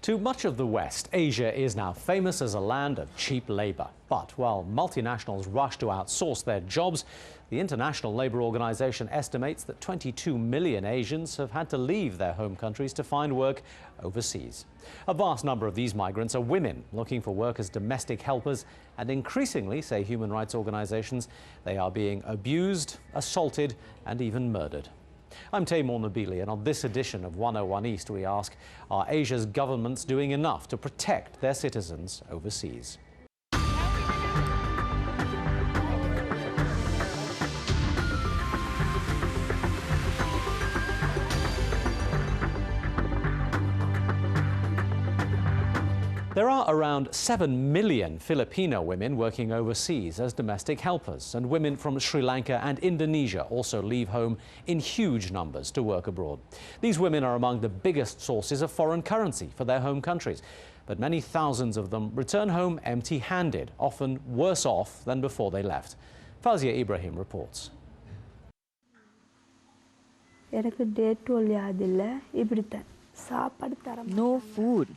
To much of the West, Asia is now famous as a land of cheap labour. But while multinationals rush to outsource their jobs, the International Labour Organization estimates that 22 million Asians have had to leave their home countries to find work overseas. A vast number of these migrants are women looking for work as domestic helpers, and increasingly, say human rights organizations, they are being abused, assaulted and even murdered. I'm Taimur Nabili, and on this edition of 101 East we ask, are Asia's governments doing enough to protect their citizens overseas? There are around 7 million Filipino women working overseas as domestic helpers, and women from Sri Lanka and Indonesia also leave home in huge numbers to work abroad. These women are among the biggest sources of foreign currency for their home countries, but many thousands of them return home empty-handed, often worse off than before they left. Fazia Ibrahim reports. No food.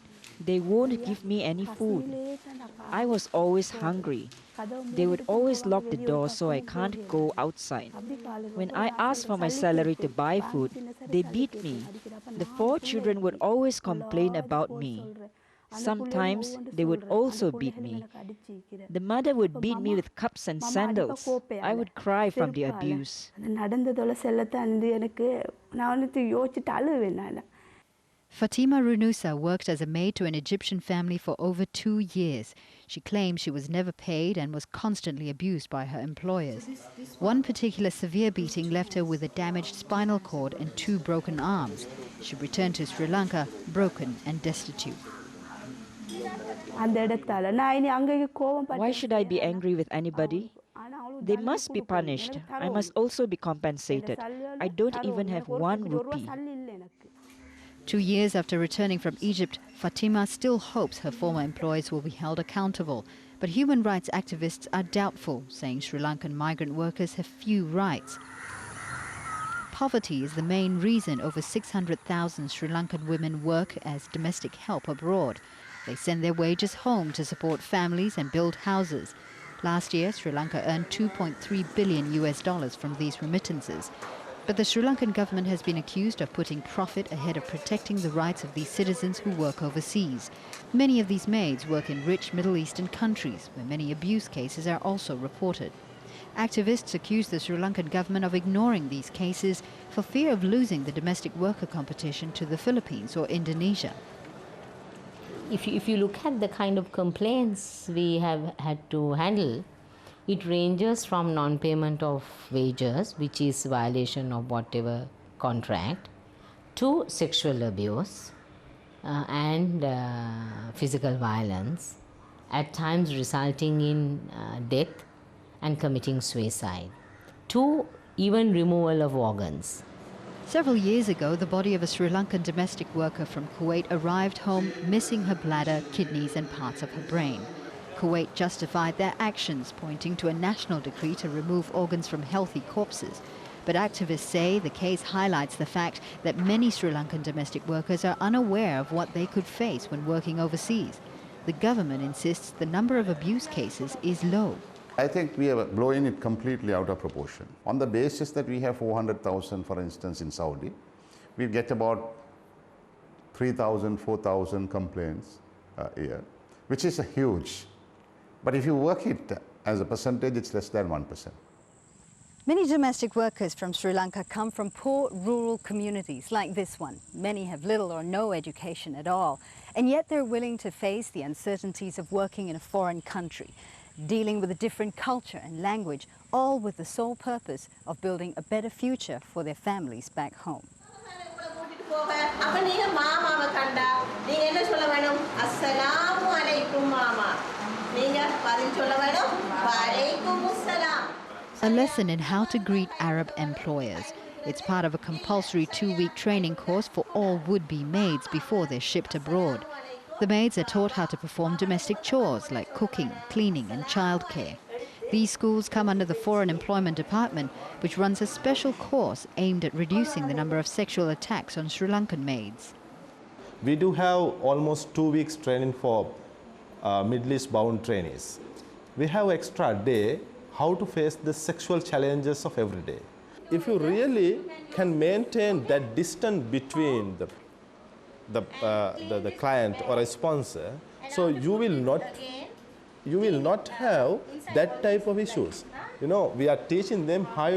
They won't give me any food. I was always hungry. They would always lock the door so I can't go outside. When I asked for my salary to buy food, they beat me. The 4 children would always complain about me. Sometimes they would also beat me. The mother would beat me with cups and sandals. I would cry from the abuse. Fatima Runusa worked as a maid to an Egyptian family for over 2 years. She claimed she was never paid and was constantly abused by her employers. One particular severe beating left her with a damaged spinal cord and 2 broken arms. She returned to Sri Lanka broken and destitute. Why should I be angry with anybody? They must be punished. I must also be compensated. I don't even have 1 rupee. 2 years after returning from Egypt, Fatima still hopes her former employers will be held accountable. But human rights activists are doubtful, saying Sri Lankan migrant workers have few rights. Poverty is the main reason over 600,000 Sri Lankan women work as domestic help abroad. They send their wages home to support families and build houses. Last year, Sri Lanka earned $2.3 billion from these remittances. But the Sri Lankan government has been accused of putting profit ahead of protecting the rights of these citizens who work overseas. Many of these maids work in rich Middle Eastern countries, where many abuse cases are also reported. Activists accuse the Sri Lankan government of ignoring these cases for fear of losing the domestic worker competition to the Philippines or Indonesia. If you look at the kind of complaints we have had to handle, it ranges from non-payment of wages, which is violation of whatever contract, to sexual abuse and physical violence, at times resulting in death and committing suicide, to even removal of organs. Several years ago, the body of a Sri Lankan domestic worker from Kuwait arrived home missing her bladder, kidneys and parts of her brain. Kuwait justified their actions, pointing to a national decree to remove organs from healthy corpses. But activists say the case highlights the fact that many Sri Lankan domestic workers are unaware of what they could face when working overseas. The government insists the number of abuse cases is low. I think we are blowing it completely out of proportion. On the basis that we have 400,000, for instance, in Saudi, we get about 3,000, 4,000 complaints a year, which is a huge. But if you work it as a percentage, it's less than 1%. Many domestic workers from Sri Lanka come from poor rural communities like this one. Many have little or no education at all, and yet they're willing to face the uncertainties of working in a foreign country, dealing with a different culture and language, all with the sole purpose of building a better future for their families back home. A lesson in how to greet Arab employers. It's part of a compulsory 2-week training course for all would-be maids before they're shipped abroad. The maids are taught how to perform domestic chores like cooking, cleaning and childcare. These schools come under the Foreign Employment Department, which runs a special course aimed at reducing the number of sexual attacks on Sri Lankan maids. We do have almost 2 weeks training for Middle East bound trainees. We have extra day how to face the sexual challenges of every day. If you really can maintain that distance between the client or a sponsor, so you will not have that type of issues. You know, we are teaching them how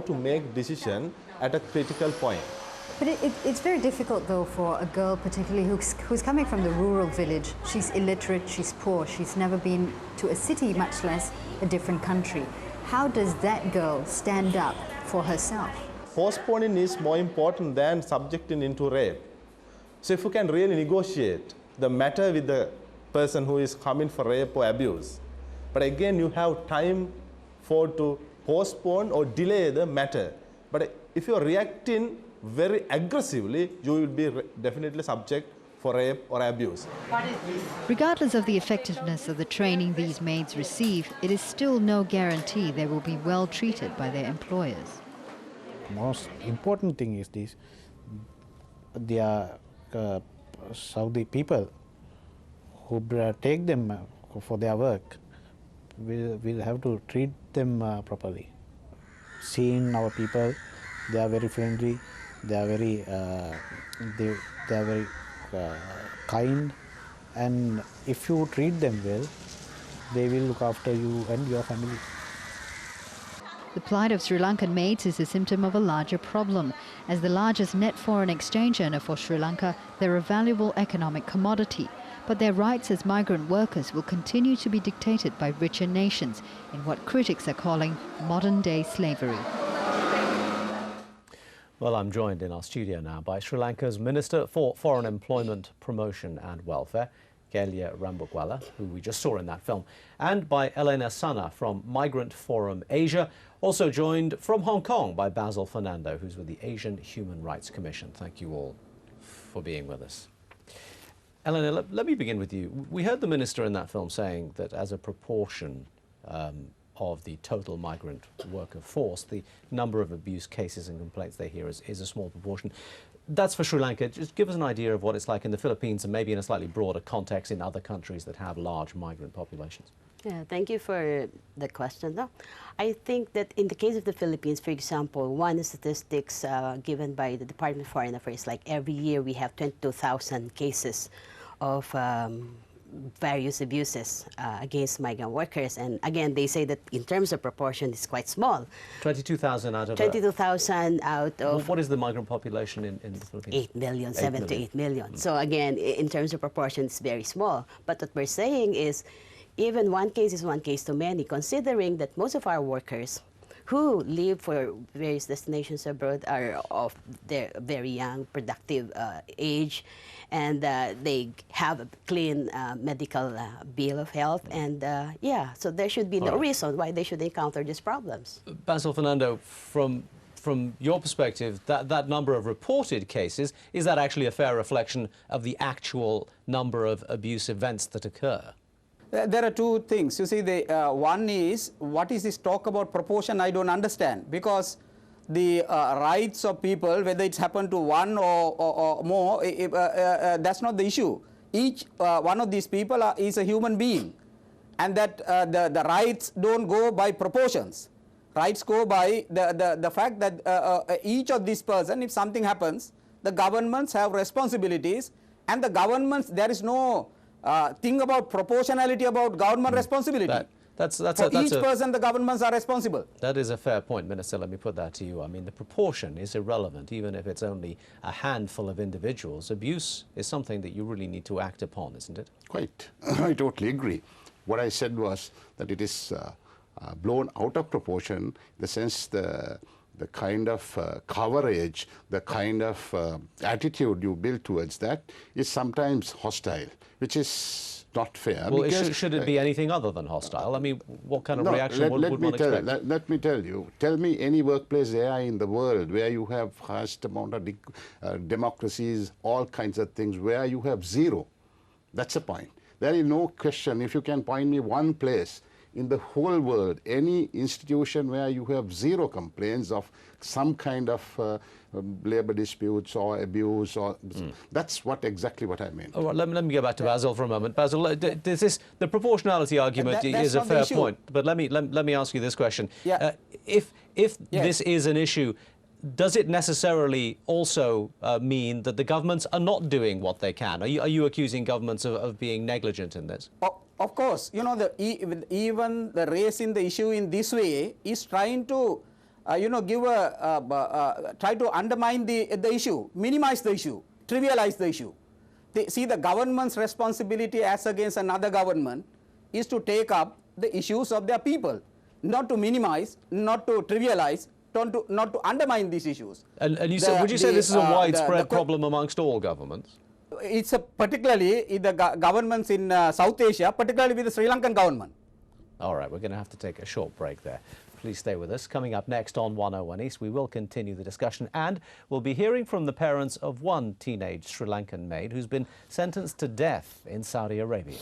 to make decision at a critical point. But it's very difficult, though, for a girl particularly who's coming from the rural village. She's illiterate, she's poor, she's never been to a city, much less a different country. How does that girl stand up for herself? Postponing is more important than subjecting into rape. So if you can really negotiate the matter with the person who is coming for rape or abuse, but again you have time to postpone or delay the matter. But if you are reacting very aggressively, you will be definitely subject for rape or abuse. Regardless of the effectiveness of the training these maids receive, it is still no guarantee they will be well treated by their employers. Most important thing is this: they are Saudi people who take them for their work. We'll have to treat them properly. Seeing our people, they are very friendly. They are very kind, and if you treat them well, they will look after you and your family. The plight of Sri Lankan maids is a symptom of a larger problem. As the largest net foreign exchange earner for Sri Lanka, they're a valuable economic commodity. But their rights as migrant workers will continue to be dictated by richer nations in what critics are calling modern-day slavery. Well, I'm joined in our studio now by Sri Lanka's Minister for Foreign Employment, Promotion and Welfare, Kelya Rambugwala, who we just saw in that film, and by Elena Sana from Migrant Forum Asia, also joined from Hong Kong by Basil Fernando, who's with the Asian Human Rights Commission. Thank you all for being with us. Elena, let me begin with you. We heard the minister in that film saying that as a proportion of the total migrant worker force, the number of abuse cases and complaints they hear is a small proportion. That's for Sri Lanka. Just give us an idea of what it's like in the Philippines and maybe in a slightly broader context in other countries that have large migrant populations. Yeah, thank you for the question. Though. I think that in the case of the Philippines, for example, one statistics given by the Department of Foreign Affairs, like every year we have 22,000 cases of various abuses against migrant workers. And again, they say that in terms of proportion, it's quite small. 22,000 out of 22,000 out of... What is the migrant population in the Philippines? 8 million, 7 to 8 million. So again, in terms of proportion, it's very small. But what we're saying is, even one case is one case too many, considering that most of our workers who live for various destinations abroad are of their very young, productive age, and they have a clean medical bill of health, and yeah, so there should be no reason why they should encounter these problems. Basil Fernando, from your perspective, that number of reported cases, is that actually a fair reflection of the actual number of abuse events that occur? There are two things. You see, one is, what is this talk about proportion? I don't understand, because the rights of people, whether it's happened to one or more, that's not the issue. Each one of these people is a human being, and that the rights don't go by proportions. Rights go by the fact that each of these person, if something happens, the governments have responsibilities, and the governments, there is no thing about proportionality about government responsibility. For each person, the governments are responsible. That is a fair point, Minister. Let me put that to you. I mean, the proportion is irrelevant, even if it's only a handful of individuals. Abuse is something that you really need to act upon, isn't it? Quite. I totally agree. What I said was that it is blown out of proportion, in the sense the kind of coverage, the kind of attitude you build towards that is sometimes hostile, which is not fair. Well, should it be anything other than hostile? I mean, what kind of reaction would one expect? Let me tell you. Tell me any workplace there in the world where you have vast amount of democracies, all kinds of things, where you have zero. That's the point. There is no question. If you can point me one place in the whole world, any institution where you have zero complaints of some kind of labor disputes or abuse, or that's exactly what I mean. All right, let me go back to Basil for a moment. Basil, the proportionality argument is a fair point, but let me ask you this question. Yeah. If this is an issue, does it necessarily also mean that the governments are not doing what they can? Are you accusing governments of being negligent in this? Of course, you know, even the raising the issue in this way is trying to, try to undermine the issue, minimize the issue, trivialize the issue. See, the government's responsibility as against another government is to take up the issues of their people, not to minimize, not to trivialize, not to undermine these issues. And you said, would you say this is a widespread problem amongst all governments? It's particularly in the governments in South Asia, particularly with the Sri Lankan government. All right, we're going to have to take a short break there. Please stay with us. Coming up next on 101 East, we will continue the discussion, and we'll be hearing from the parents of one teenage Sri Lankan maid who's been sentenced to death in Saudi Arabia.